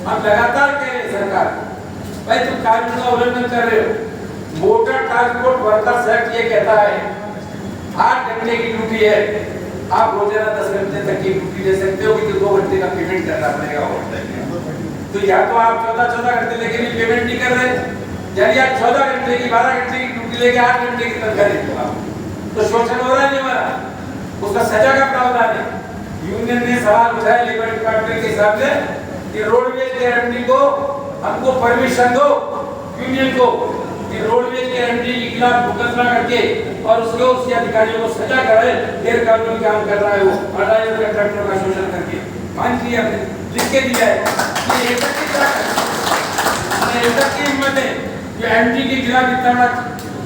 हम लगातार कह रहे हैं सरकार भाई तुम कानून का उल्लंघन कर रहे हो। मोटर ट्रांसपोर्ट वर्कर्स एक्ट ये कहता है 8 घंटे की ड्यूटी है, आप रोजाना 10 घंटे तक की ड्यूटी ले सकते हो, कि 2 घंटे का पेमेंट करना पड़ेगा। तो या तो आप 14-14 घंटे लेके भी पेमेंट नहीं कर रहे, यानी आप 14 घंटे की 12 घंटे की ड्यूटी लेके 8 घंटे की तनख्वाह देते हो, तो शोषण हो रहा है नहीं हो रहा, उसका सजा का प्रावधान है। यूनियन ने सवाल उठाया लेबर डिपार्टमेंट के सामने कि रोडवेज के एमडी को हमको परमिशन दो, यूनियन को, कि रोडवेज के एमडी के खिलाफ मुकदमा करके और उसके उस अधिकारियों को सजा कराए, गैर कानूनी काम कर रहा है वो, ड्राइवर कंडक्टर का शोषण करके। मान लिया लिख के दिया है, ये की हिम्मत है जो एमडी के खिलाफ इतना बड़ा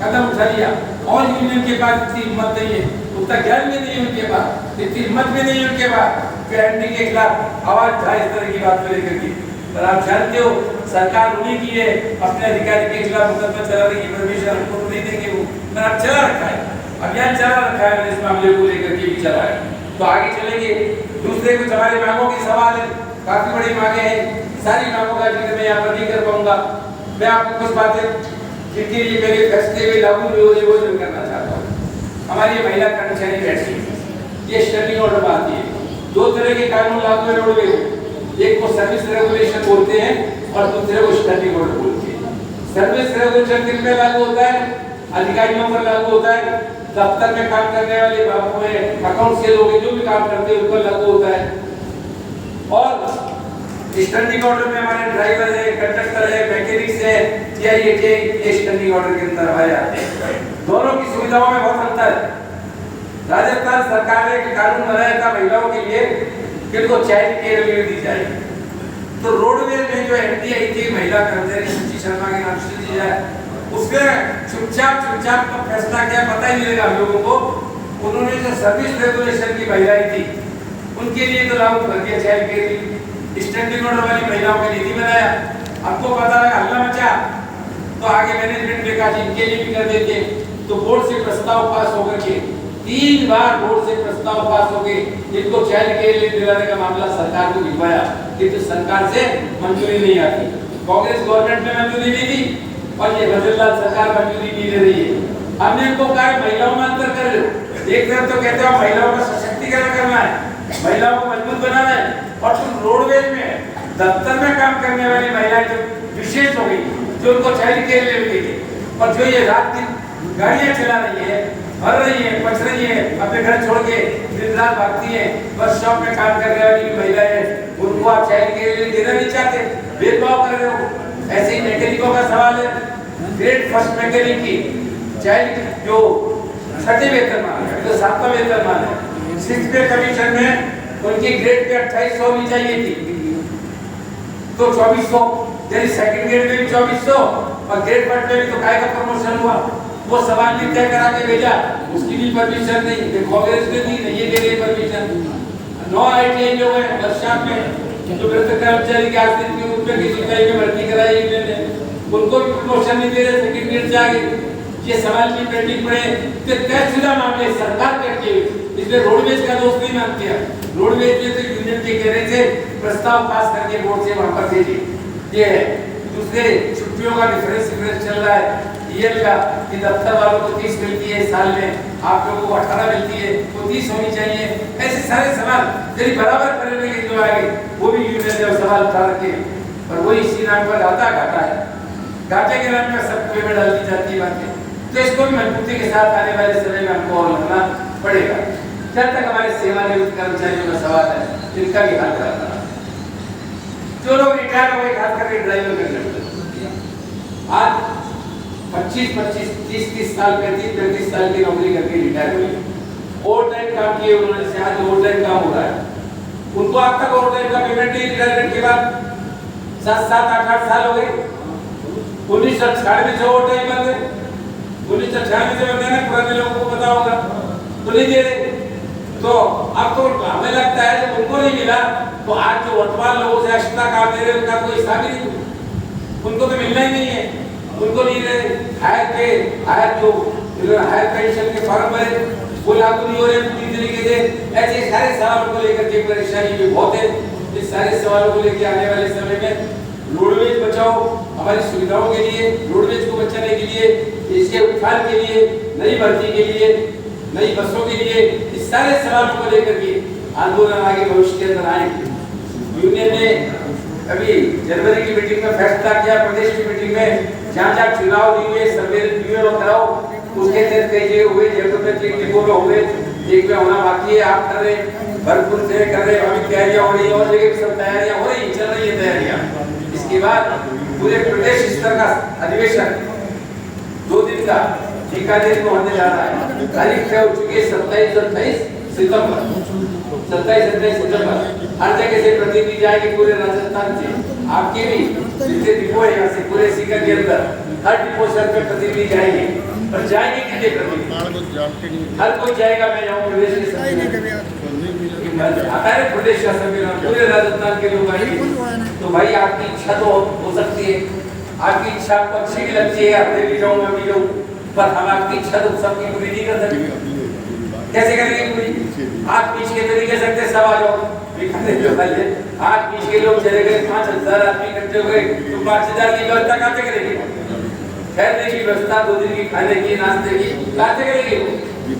कदम उठा लिया, और यूनियन के पास इतनी हिम्मत नहीं है, उतना ज्ञान भी नहीं है उनके पास, इतनी हिम्मत भी नहीं है उनके पास कि एमडी के खिलाफ आवाज उठाए इस तरह की बात को लेकर के। पर आप जानते हो सरकार उन्हीं की है, अपने अधिकारी के खिलाफ मुकदमा चलाने की परमिशन हमको तो नहीं देंगे वो, पर अब चला रखा है, अभियान चला रखा है, इस मामले को लेकर के भी चला है। तो आगे चलेंगे। दूसरे कुछ हमारे मांगों के सवाल है, काफी बड़ी मांगे हैं, सारी मांगों का जिक्र मैं यहाँ पर नहीं कर पाऊंगा। मैं आपको कुछ बातें जिनके लिए मेरे फैसले में लागू भी हो रही वो जरूर करना चाहता हूँ। हमारी महिला कर्मचारी बैठी, ये स्टैंडिंग ऑर्डर में आती है। 2 तरह के कानून लागू है रोडवेज, एक को सर्विस रेगुलेशन बोलते हैं और दूसरे को स्टैंडिंग ऑर्डर बोलते हैं। सर्विस रेगुलेशन किन पे लागू होता है? अधिकारियों पर लागू होता है, दफ्तर में काम करने वाले बाबू में अकाउंट से लोग जो भी काम करते हैं उन पर लागू होता है। और स्टैंडिंग ऑर्डर में हमारे ड्राइवर है, कंडक्टर है, मैकेनिक्स है, ये स्टैंडिंग ऑर्डर के अंदर आए आते हैं। दोनों की सुविधाओं में बहुत अंतर है। राजस्थान सरकार ने एक कानून बनाया था महिलाओं के लिए कि उनको चाइल्ड केयर लीव दी जाएगी। तो रोडवेज में जो एमडी आई थी महिला कर्मचारी सुची शर्मा के नाम से दी जाए, उसने चुपचाप का फैसला किया, पता ही नहीं लगा हम लोगों को। उन्होंने जो सर्विस रेगुलेशन की महिलाएं थी उनके लिए तो लागू कर दिया child care leave, standing order वाली महिलाओं के लिए नहीं बनाया। हमको पता लगा, हल्ला मचा, तो आगे मैनेजमेंट ने कहा इनके लिए भी कर देते। तो बोर्ड से प्रस्ताव पास होकर के 3 बार बोर्ड से प्रस्ताव पास हो गए, इनको चाइल्ड केयर लीव दिलाने का मामला सरकार को भिजवाया, किंतु सरकार से मंजूरी नहीं आती। कांग्रेस गवर्नमेंट में मंजूरी नहीं दी और ये बजरलाल सरकार मंजूरी नहीं दे रही है। हमने इनको कहा महिलाओं में अंतर कर लो, एक तरफ तो कहते हो महिलाओं का सशक्तिकरण करना है, महिलाओं को मजबूत बनाना है, और तुम रोडवेज में दफ्तर में काम करने वाली महिलाएं जो विशेष हो गई, जो उनको चाइल्ड केयर लीव देगी, और जो ये रात दिन गाड़ियां चला रही है, भर रही है, पच रही है, अपने घर छोड़ के दिन रात भागती है, बस शॉप में काम करने वाली महिलाएं हैं, उनको आप चाइल्ड केयर लीव देना नहीं चाहते, भेदभाव कर रहे हो। ऐसे ही मैकेनिकों का सवाल है, ग्रेड फर्स्ट मैकेनिक की चाइल्ड जो 6ठे वेतनमान है, तो 7वां वेतनमान है, 6 पे कमीशन में उनकी ग्रेड पे 2800 होनी चाहिए थी, तो 2400, यानी सेकंड ग्रेड में भी 2400 और ग्रेड फर्स्ट में भी तो काय का प्रमोशन हुआ। वो सवाल भी तय करा के भेजा, उसकी भी परमिशन नहीं, कांग्रेस ने दी नहीं, ये दे रही परमिशन। 9 आईटीआई जो है वर्कशॉप में जो कर्मचारी के आश्रित के रूप में किसी टाइप में भर्ती कराई इन्होंने, उनको भी प्रमोशन नहीं दे रहे, सेकंड ग्रेड से आगे। ये सवाल की पेंडिंग पड़े, तो तयशुदा मामले सरकार करके इसलिए रोडवेज का दोष नहीं मानते हैं। रोडवेज में तो यूनियन के कहने से प्रस्ताव पास करके बोर्ड से वहां पर भेजिए। ये है दूसरे छुट्टियों का डिफरेंस चल रहा है ईएल का, कि दफ्तर वालों को 30 मिलती है साल में, आप लोगों को 18 मिलती है, वो 30 होनी चाहिए। ऐसे सारे सवाल यदि बराबर करने के जो आगे वो भी यूनियन ने सवाल उठा रखे, पर वही इसी नाम पर घाटा है, घाटे के नाम पर सब पेमेंट डाल दी जाती है बातें। तो इसको भी मजबूती के साथ आने वाले समय में हमको और लगना पड़ेगा। जब तक हमारे सेवानिवृत्त कर्मचारियों का सवाल है, इनका भी हाल करना। जो लोग रिटायर हो गए, खास करके ड्राइवर करने, आज 25-25, 30-30 साल, 35-35 साल की नौकरी करके रिटायर हुए। ओवर टाइम काम किए उन्होंने, से आज ओवर टाइम काम हो रहा है। उनको अब तक ओवर टाइम का पेमेंट नहीं, रिटायरमेंट के बाद 7-7, 8-8 साल हो गए। 1996 से ओवर टाइम बंद है, 1996 से बंद है ना, पुराने लोगों को पता होगा, तो नहीं दे रहे। तो अब तो हमें लगता है जब उनको नहीं मिला, तो आज जो वर्तमान लोगों से एक्स्ट्रा काम दे रहे हैं, उनका कोई हिसाब ही नहीं, उनको तो मिलना ही नहीं है, उनको नहीं रहे। हायर पेंशन के फॉर्म भरे, वो लागू नहीं हो रहे पूरी तरीके से। ऐसे सारे सवालों को लेकर के परेशानी भी बहुत है। इस सारे सवालों को लेकर आने वाले समय में रोडवेज बचाओ, हमारी सुविधाओं के लिए, रोडवेज को बचाने के लिए, इसके उत्थान के लिए, नई भर्ती के लिए, नई बसों के लिए, इस सारे सवालों को लेकर के आंदोलन आगे भविष्य के अंदर आएंगे। यूनियन ने अभी जनवरी की मीटिंग में फैसला किया, प्रदेश की मीटिंग में जहाँ चुनाव हुए, सर्वेलेंस कराओ, उसके तहत कई जगह हुए, जयपुर में 3 डिपो में हुए, एक में होना बाकी है, आप कर रहे, भरपूर से कर रहे, अभी तैयारियां हो रही है, और जगह सब तैयारियां हो रही, चल रही है तैयारियां। इसके बाद पूरे प्रदेश स्तर का अधिवेशन 2 दिन का एकादश को होने जा रहा है। तारीख तय हो चुकी है 27-28 सितंबर, 27-28 सितंबर। हर जगह से प्रतिनिधि जाएंगे, पूरे राजस्थान से, आपके भी जितने डिपो है यहाँ से पूरे सीकर के अंदर हर डिपो से प्रतिनिधि जाएंगे। पर जाएंगे कितने प्रतिनिधि? हर कोई जाएगा, मैं जाऊँ प्रदेश के प्रदेश का सम्मेलन, पूरे राजस्थान के लोग आएंगे। तो भाई आपकी इच्छा तो हो सकती है, आपकी इच्छा आपको अच्छी भी लगती है, हफ्ते भी जाऊँ मैं भी जाऊँ, पर हम आपकी इच्छा तो सबकी पूरी नहीं कर सकते। कैसे करेंगे पूरी? हाथ पीछ के तो नहीं कह सकते सब आ जाओ, हाथ पीछ के लोग चले गए, 5000 आदमी इकट्ठे हो गए, तो 5000 की व्यवस्था कहाँ से करेंगे? ठहरने की व्यवस्था, 2 दिन की खाने की, नाश्ते की कहाँ से करेंगे?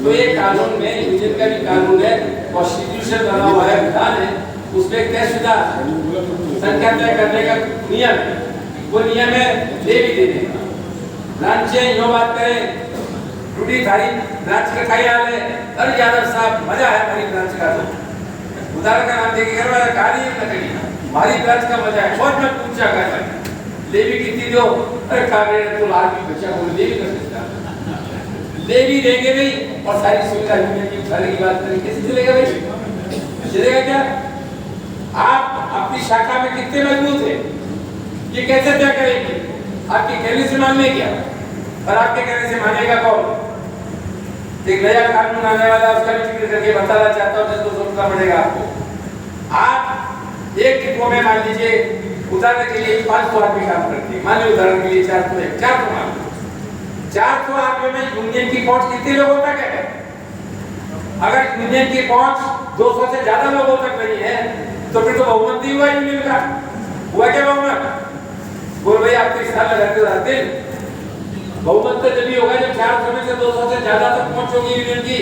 तो ये कानून में, यूनियन का भी कानून है, कॉन्स्टिट्यूशन बना हुआ है, विधान है, उसमें तयशुदा संख्या तय करने का नियम है। वो नियम है ले भी देने का। ब्रांचें यो बात करें, रूढ़ी थारी ब्रांच का क्या हाल है? अरे यादव साहब, मजा है हमारी ब्रांच का। तो उदाहरण का नाम देखिए, घर वाला गाड़ी लकड़ी, हमारी ब्रांच का मजा है, बहुत मैं पूछा कर ले भी कितनी दो, अरे कागज तो लाल भी बच्चा को ले भी कर सकता, ले भी देंगे नहीं, और सारी सुविधा यूनियन की उठाने की बात करें, कैसे चलेगा भाई? चलेगा क्या? आप अपनी शाखा में कितने मजबूत है, ये कैसे तय करेंगे? आपके कहने से मानने क्या, और आपके कहने से मानेगा कौन? एक नया कानून आने वाला, उसका भी जिक्र करके बताना चाहता हूँ, जिसको सोचना पड़ेगा आपको। आप एक डिपो में मान लीजिए, उदाहरण के लिए 500 आदमी काम करते हैं, मान लीजिए उदाहरण के लिए 400 मान लो, 400 आदमी में यूनियन की पहुंच कितने लोगों तक है? अगर यूनियन की पहुंच 200 से ज्यादा लोगों तक नहीं है, तो फिर तो बहुमत नहीं हुआ यूनियन का। हुआ क्या बहुमत? बोल भाई, आपके हिसाब लगाते रहते, बहुमत तो जब होगा जब 400 में से 200 से ज्यादा तक पहुंच होगी यूनियन की,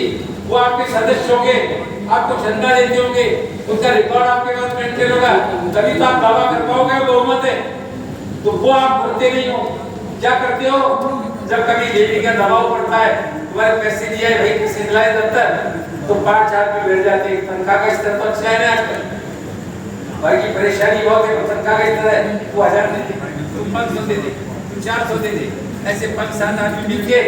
वो आपके सदस्य होंगे, आपको चंदा देते होंगे, उनका रिकॉर्ड आपके पास मेंटेन होगा, तभी तो आप दावा कर पाओगे बहुमत है। तो वो आप करते नहीं हो, क्या करते हो? जब कभी लेडी का दबाव पड़ता है, तुम्हारे पैसे दिया है भाई, किसी दिलाए दफ्तर, तो 5 आदमी बैठ जाते हैं। तनख्वाह का स्तर तो अच्छा है ना आजकल, भाई की परेशानी बहुत है, तनख्वाह का स्तर है, वो 1000 देते, तुम 500 देते, तुम 400 देते, ऐसे 5-7 आदमी मिलके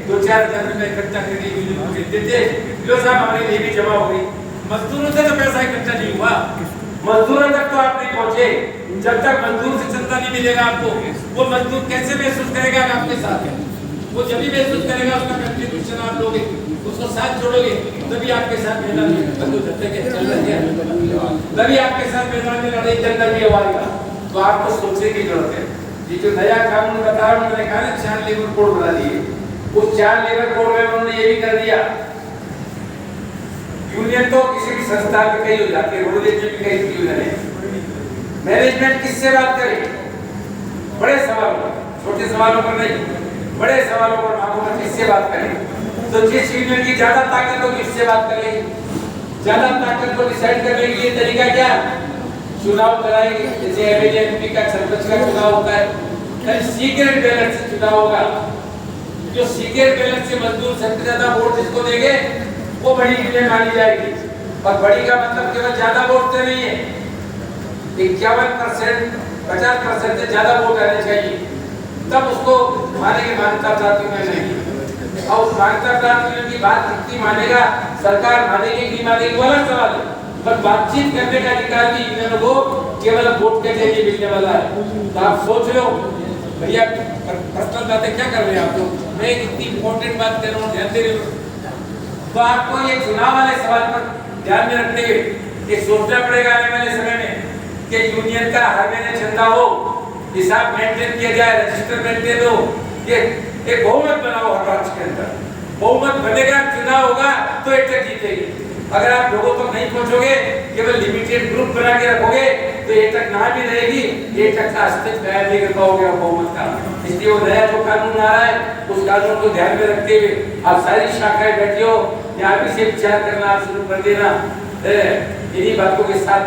2-4 रुपए इकट्ठा करके यूनियन को देते। लो साहब, हमारी लेवी जमा हो गई। मजदूरों से तो पैसा इकट्ठा नहीं हुआ, मजदूरों तक तो आप नहीं पहुंचे। जब तक मजदूर से चंदा नहीं मिलेगा आपको, वो मजदूर कैसे महसूस करेगा आपके साथ? वो जब भी महसूस करेगा, उसका कंट्रीब्यूशन आप लोगे, उसको साथ जोड़ोगे, तभी आपके साथ मैदान में चल रही है, तभी आपके साथ मैदान में लड़ाई चल रही है हमारी। तो आपको सोचने की जरूरत है। ये जो नया कानून बता रहा हूं, मैंने कहा ना 4 लेबर कोड बना दिए, उस 4 लेबर कोड में उन्होंने ये भी कर दिया, यूनियन तो किसी भी संस्था में कई हो जाती है, रोडवेज में भी कई यूनियन है। मैनेजमेंट किससे बात करे? बड़े सवालों पर, छोटे सवालों पर नहीं, बड़े सवालों पर मामलों किससे बात करें? तो जिस यूनियन की ज्यादा ताकत होगी उससे बात करेंगे। ज्यादा ताकत को डिसाइड करने के लिए तरीका क्या? चुनाव कराएंगे, जैसे एमएलए एमपी का, सरपंच का चुनाव होता है, सीक्रेट बैलेट से चुनाव होगा। जो सीक्रेट बैलेट से मजदूर सबसे ज्यादा वोट जिसको देंगे वो बड़ी यूनियन मानी जाएगी। और बड़ी का मतलब केवल ज्यादा वोट से नहीं है, 51% 50% से ज्यादा वोट आने चाहिए, तब उसको मानेंगे मान्यता प्राप्त यूनियन नहीं। और उस मान्यता प्राप्त यूनियन की बात कितनी मानेगा, सरकार मानेगी नहीं मानेगी वो अलग सवाल है, पर बातचीत करने का अधिकार भी यूनियनों को केवल वोट के जरिए मिलने वाला है। तो आप सोच लो भैया, पर्सनल बातें क्या कर रहे हैं आप लोग, मैं एक इतनी इंपॉर्टेंट बात कर रहा हूँ, ध्यान दे रहे हो। तो आपको ये चुनाव वाले सवाल पर ध्यान में रखते हुए ये सोचना पड़ेगा आने वाले समय में कि यूनियन का हर महीने चंदा हो, हिसाब मेंटेन किया जाए, रजिस्टर मेंटेन हो, ये एक बहुमत बनाओ हर राज्य के अंदर। बहुमत बनेगा, चुनाव होगा तो एक तक जीतेगी। अगर आप लोगों तक नहीं पहुंचोगे, केवल लिमिटेड ग्रुप बना के रखोगे, तो एक तक ना भी रहेगी, एक तक का अस्तित्व कायम नहीं कर पाओगे बहुमत का। इसलिए वो नया जो कानून आ रहा है, उस कानून को ध्यान में रखते हुए आप सारी शाखाएं बैठी हो, यहाँ भी से विचार करना आप शुरू कर देना। इन्हीं बातों के साथ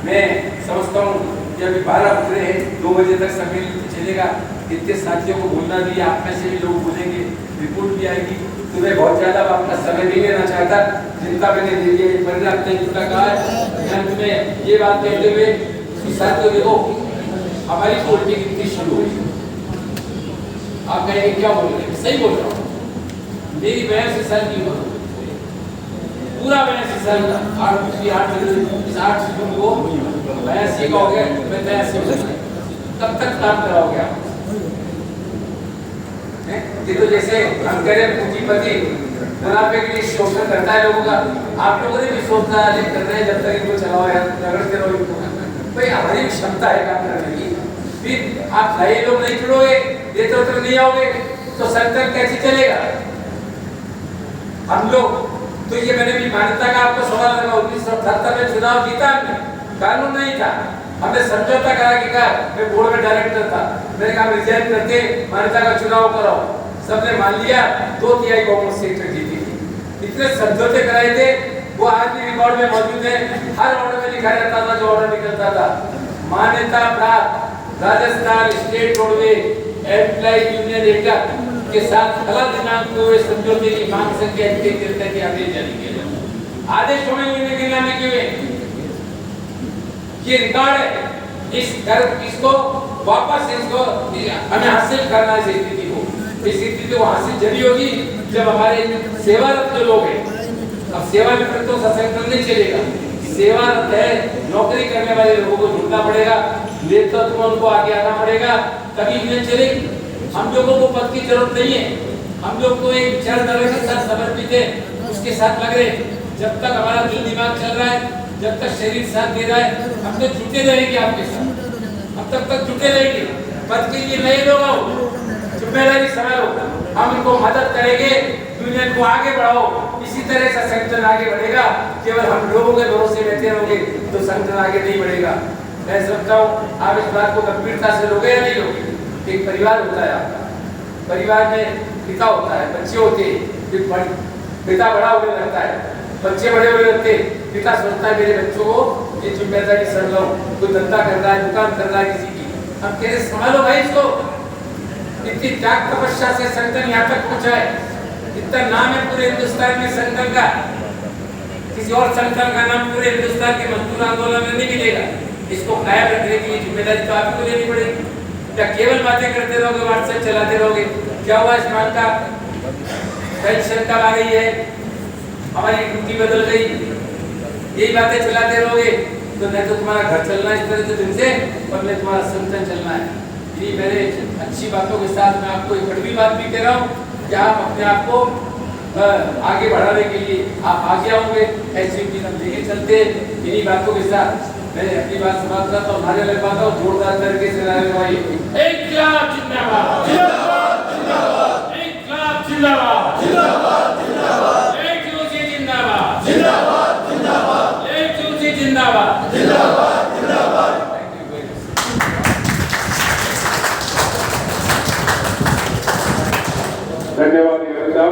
मैं समझता हूँ कि अभी 12 बज रहे हैं, 2 बजे तक सम्मेलन चलेगा। इतने साथियों को बोलना भी, आप में से भी लोग बोलेंगे, रिपोर्ट भी आएगी। तो मैं बहुत ज्यादा आपका समय नहीं लेना चाहता, जिनका मैंने दे दिया पर्याप्त है, जिनका कहा है। तुम्हें ये बात कहते हुए कि साथियों देखो, हमारी पॉलिटिक्स इतनी शुरू हुई, आप कहेंगे क्या बोल रहे हैं, सही बोल रहा हूँ। मेरी 82 साल की उम्र, पूरा 82 साल का 8 जून को 82 का हो गया, मैं 83 तब तक काम कराओगे आप। ये तो जैसे हम कह रहे हैं पूंजीपति मुनाफे के लिए शोषण करता है लोगों का, आप लोगों ने भी सोचना कर रहे हैं जब तक इनको चलाओ यार, रगड़ते रहो इनको। भाई हमारी क्षमता है काम करने की, फिर आप नए लोग नहीं जुड़ोगे, देते उतर नहीं आओगे, तो संगठन कैसे चलेगा। हम लोग तो ये मैंने भी मान्यता का आपको सवाल लगा, 1978 में चुनाव जीता हमने, कानून नहीं था, हमने समझौता करा के कहा, मैं बोर्ड में डायरेक्टर था, मैंने कहा रिजाइन करके मान्यता का चुनाव कराओ, सबने मान लिया, 2/3 बहुमत से जीती थी। इतने समझौते कराए थे, वो आज भी रिकॉर्ड में मौजूद है, हर ऑर्डर में लिखा रहता था जो ऑर्डर निकलता था। मान्यता प्राप्त Rajasthan state roadway employ union एकता के साथ गलत दिनांक को समझौते की मांग संख्या की आदेश जारी किया जाए। आदेश हमें यूनियन के नाम लिखे हुए, ये रिकॉर्ड है। इसको वापस इसको हमें हासिल करना है, स्थिति को, इस स्थिति को हासिल जल्दी होगी जब हमारे सेवारत जो लोग हैं, अब सेवानिवृत्त तो सशक्त नहीं चलेगा, सेवारत है, नौकरी करने वाले लोगों को जुड़ना पड़ेगा, नेतृत्व उनको आगे आना पड़ेगा, तभी यूनियन चलेगी। हम लोगों को पद की जरूरत नहीं है, हम लोग को एक विचारधारा के साथ समर्पित है, उसके साथ लग रहे। जब तक हमारा दिल दिमाग चल रहा है, जब तक शरीर साथ दे रहा है, हम तो जुटे रहेंगे आपके साथ, हम तब तक जुटे रहेंगे। पद के लिए नए लोग आओ, जिम्मेदारी संभालो, हम इनको मदद करेंगे, यूनियन को आगे बढ़ाओ। इसी तरह से संगठन आगे बढ़ेगा। केवल हम लोगों के भरोसे बैठे रहोगे तो संगठन आगे नहीं बढ़ेगा। मैं समझता हूँ आप इस बात को गंभीरता से लोगे या नहीं लोगे। एक परिवार होता है आपका, परिवार में पिता होता है, बच्चे होते हैं, पिता बड़ा होने लगता है, बच्चे बड़े होने लगते, पिता सोचता है मेरे बच्चों को ये जिम्मेदारी सर लो, कोई धंधा कर रहा है, दुकान कर रहा है किसी की, हम कह रहे संभालो भाई इसको। इतनी त्याग तपस्या से संगठन यहाँ तक पहुँचा है, इतना नाम है पूरे हिंदुस्तान में संगठन का, किसी और संगठन का नाम पूरे हिंदुस्तान के मजदूर आंदोलन में नहीं मिलेगा। इसको कायम रखने की जिम्मेदारी तो आपको लेनी पड़ेगी। क्या केवल बातें करते रहोगे, व्हाट्सएप चलाते रहोगे? क्या हुआ इस मांग का? पेंशन कब आ गई है, हमारी ड्यूटी बदल गई, यही बातें चलाते रहोगे तो नहीं तो तुम्हारा घर चलना इस तरह से दिन से, और नहीं तुम्हारा संगठन चलना है। ये मेरे अच्छी बातों के साथ मैं आपको एक कड़वी बात भी कह रहा हूँ कि आप अपने आप को आगे बढ़ाने के लिए आप आगे आओगे, ऐसी उम्मीद हम लेके चलते। इन्हीं बातों के साथ मैं अपनी बात समाप्त करता हूँ, नारे लगवाता हूँ जोरदार तरीके से, नारे लगवाइए। इनकलाब जिंदाबाद, जिंदाबाद, जिंदाबाद, इनकलाब जिंदाबाद, जिंदाबाद, जिंदाबाद।